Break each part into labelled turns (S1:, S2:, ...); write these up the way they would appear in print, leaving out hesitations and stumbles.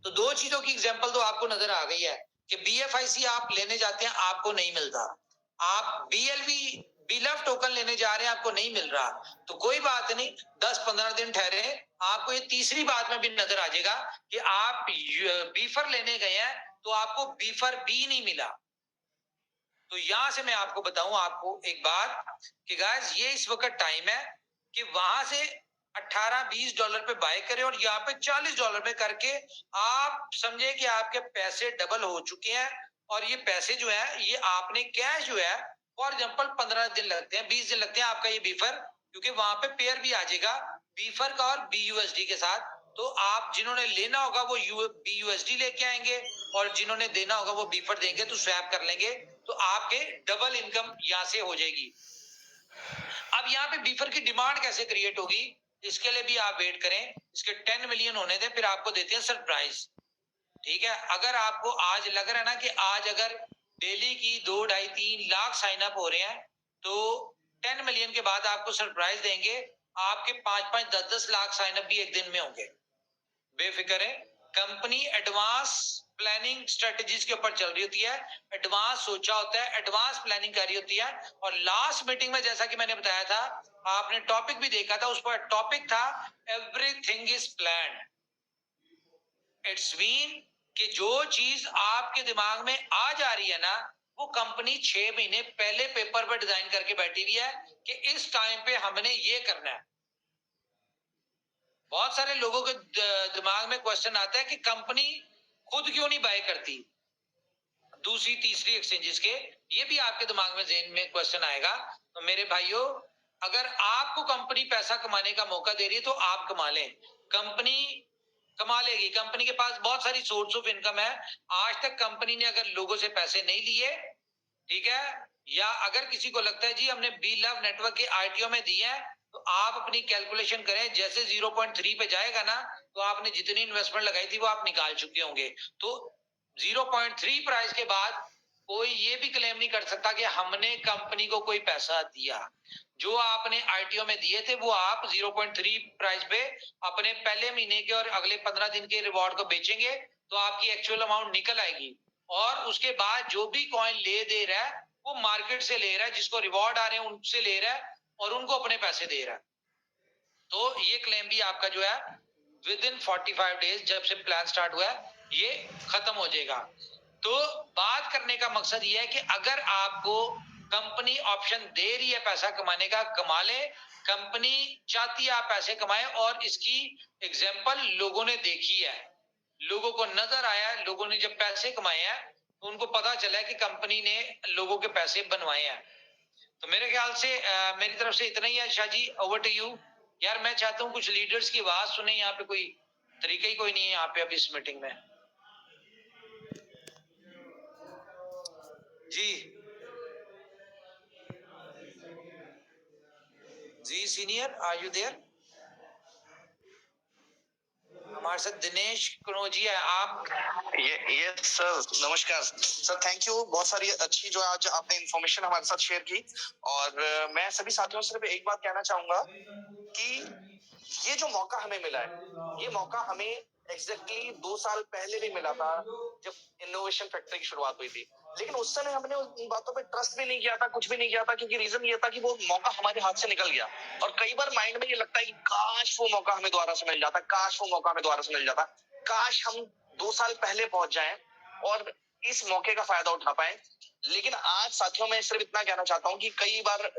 S1: तो दो चीजों की एग्जांपल तो आपको नजर आ गई है कि बीएफआईसी आप लेने जाते हैं, आपको नहीं मिलता। आप बीएलवी बिलफ टोकन लेने जा रहे हैं, आपको नहीं मिल रहा। तो कोई बात नहीं, 10-15 दिन ठहरे, आपको ये तीसरी बात में भी नजर आ जाएगा कि आप बीफर लेने गए हैं तो आपको बीफर बी नहीं मिला। तो यहां से मैं आपको बताऊं आपको एक बात कि गाइस, ये इस वक्त टाइम है कि वहां से $18-20 पे बाय करें और यहाँ पे $40 पे करके आप समझे कि आपके पैसे डबल हो चुके हैं। और ये पैसे जो है, ये आपने कैश जो है, फॉर एग्जाम्पल 15 दिन लगते हैं, 20 दिन लगते हैं आपका ये बीफर, क्योंकि वहां पे पेयर भी आ जाएगा बीफर का और बीयूएसडी के साथ। तो आप जिन्होंने लेना होगा वो बीयूएसडी लेके आएंगे और जिन्होंने देना होगा वो बीफर देंगे, तो स्वैप कर लेंगे। तो आपके डबल इनकम यहां से हो जाएगी। अब यहाँ पे बीफर की डिमांड कैसे क्रिएट होगी, इसके लिए भी आप वेट करें, इसके 10 मिलियन होने दें, फिर आपको देते हैं सरप्राइज। ठीक है, अगर आपको आज लग रहा है ना कि आज अगर डेली की 2-2.5-3 लाख साइन अप हो रहे हैं, तो 10 मिलियन के बाद आपको सरप्राइज देंगे, आपके 5-5, 10-10 लाख साइन अप भी एक दिन में होंगे। बेफिक्र है, कंपनी एडवांस प्लानिंग स्ट्रेटजीज के ऊपर चल रही होती है, एडवांस सोचा होता है, एडवांस प्लानिंग कर रही होती है। और लास्ट मीटिंग में जैसा कि मैंने बताया था, आपने टॉपिक भी देखा था, उस पर टॉपिक था everything is planned. It's mean कि जो चीज आपके दिमाग में आ जा रही है ना, वो कंपनी 6 महीने पहले पेपर पर डिजाइन करके बैठी हुई है कि इस टाइम पे हमने ये करना है। बहुत सारे लोगों के दिमाग में क्वेश्चन आता है कि कंपनी खुद क्यों नहीं बाय करती दूसरी तीसरी एक्सचेंजेस के, ये भी आपके दिमाग में ज़हन में क्वेश्चन आएगा। तो मेरे भाइयों, अगर आपको कंपनी पैसा कमाने का मौका दे रही है तो आप कमा लें, कंपनी कमा लेगी। कंपनी के पास बहुत सारी सोर्स ऑफ इनकम है। आज तक कंपनी ने अगर लोगों से पैसे नहीं लिए, ठीक है, या अगर किसी को लगता है जी हमने बी लव नेटवर्क के आईटीओ में दिए हैं, तो आप अपनी कैलकुलेशन करें, जैसे 0.3 पे जाएगा ना, तो आपने जितनी इन्वेस्टमेंट लगाई थी वो आप निकाल चुके होंगे। तो 0.3 प्राइस के बाद कोई ये भी क्लेम नहीं कर सकता कि हमने कंपनी को कोई पैसा दिया। जो आपने आईटीओ में दिए थे वो आप 0.3 प्राइस पे अपने पहले महीने के और अगले 15 दिन के रिवॉर्ड को बेचेंगे, तो आपकी एक्चुअल अमाउंट निकल आएगी। और उसके बाद जो भी कॉइन ले दे रहा है वो मार्केट से ले रहा है, जिसको रिवॉर्ड आ रहे हैं उनसे ले रहा है और उनको अपने पैसे दे रहा है। तो ये क्लेम भी आपका जो है विद इन 45 डेज, जब से प्लान स्टार्ट हुआ है, ये खत्म हो जाएगा। तो बात करने का मकसद ये है कि अगर आपको कंपनी ऑप्शन दे रही है पैसा कमाने का, कमा ले। कंपनी चाहती है आप पैसे कमाएं, और इसकी एग्जांपल लोगों ने देखी है, लोगों को नजर आया है, लोगों ने जब पैसे कमाए हैं तो उनको पता चला है कि कंपनी ने लोगों के पैसे बनवाए हैं। तो मेरे ख्याल से मेरी तरफ से इतना ही है। Shah ji, over to you. यार मैं चाहता हूँ कुछ लीडर्स की आवाज सुने, यहाँ पे कोई तरीका ही कोई नहीं है यहाँ पे अभी इस मीटिंग में। जी सीनियर, आर यू देयर? हमारे साथ दिनेश कनौजी है। आप
S2: ये सर, नमस्कार सर, थैंक यू। बहुत सारी अच्छी जो आज आपने इंफॉर्मेशन हमारे साथ शेयर की। और मैं सभी साथियों से सिर्फ एक बात कहना चाहूंगा कि ये जो मौका हमें मिला है, ये मौका हमें एग्जैक्टली 2 साल पहले भी मिला था जब इनोवेशन फैक्ट्री की शुरुआत हुई थी। लेकिन उस समय हमने उन बातों पे ट्रस्ट भी नहीं किया था, कुछ भी नहीं किया था, क्योंकि रीजन ये था कि वो मौका हमारे हाथ से निकल गया। और कई बार माइंड में ये लगता है कि काश वो मौका हमें दोबारा से मिल जाता, काश वो मौका हमें दोबारा से मिल जाता, काश हम 2 साल पहले पहुंच जाएं और इस मौके का फायदा उठा पाए। लेकिन आज साथियों मैं सिर्फ इतना कहना चाहता हूँ कि कई बार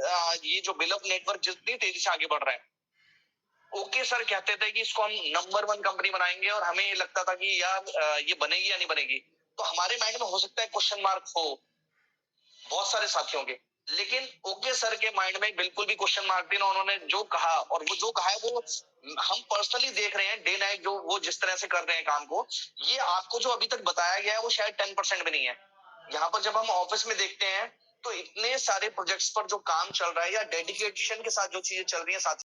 S2: ये जो बिलअप नेटवर्क जितनी तेजी से आगे बढ़ रहा है, ओके सर कहते थे कि इसको हम नंबर 1 कंपनी बनाएंगे, और हमें लगता था कि यार ये बनेगी या नहीं बनेगी। तो हमारे माइंड में हो सकता है क्वेश्चन मार्क हो बहुत सारे साथियों के, लेकिन ओके सर के माइंड में बिल्कुल भी क्वेश्चन मार्क नहीं। उन्होंने जो कहा, और वो जो कहा है वो हम पर्सनली देख रहे हैं डे नाइट, जो वो जिस तरह से कर रहे हैं काम को। ये आपको जो अभी तक बताया गया है वो शायद 10% भी नहीं है। यहाँ पर जब हम ऑफिस में देखते हैं तो इतने सारे प्रोजेक्ट्स पर जो काम चल रहा है या डेडिकेशन के साथ जो चीजें चल रही है साथ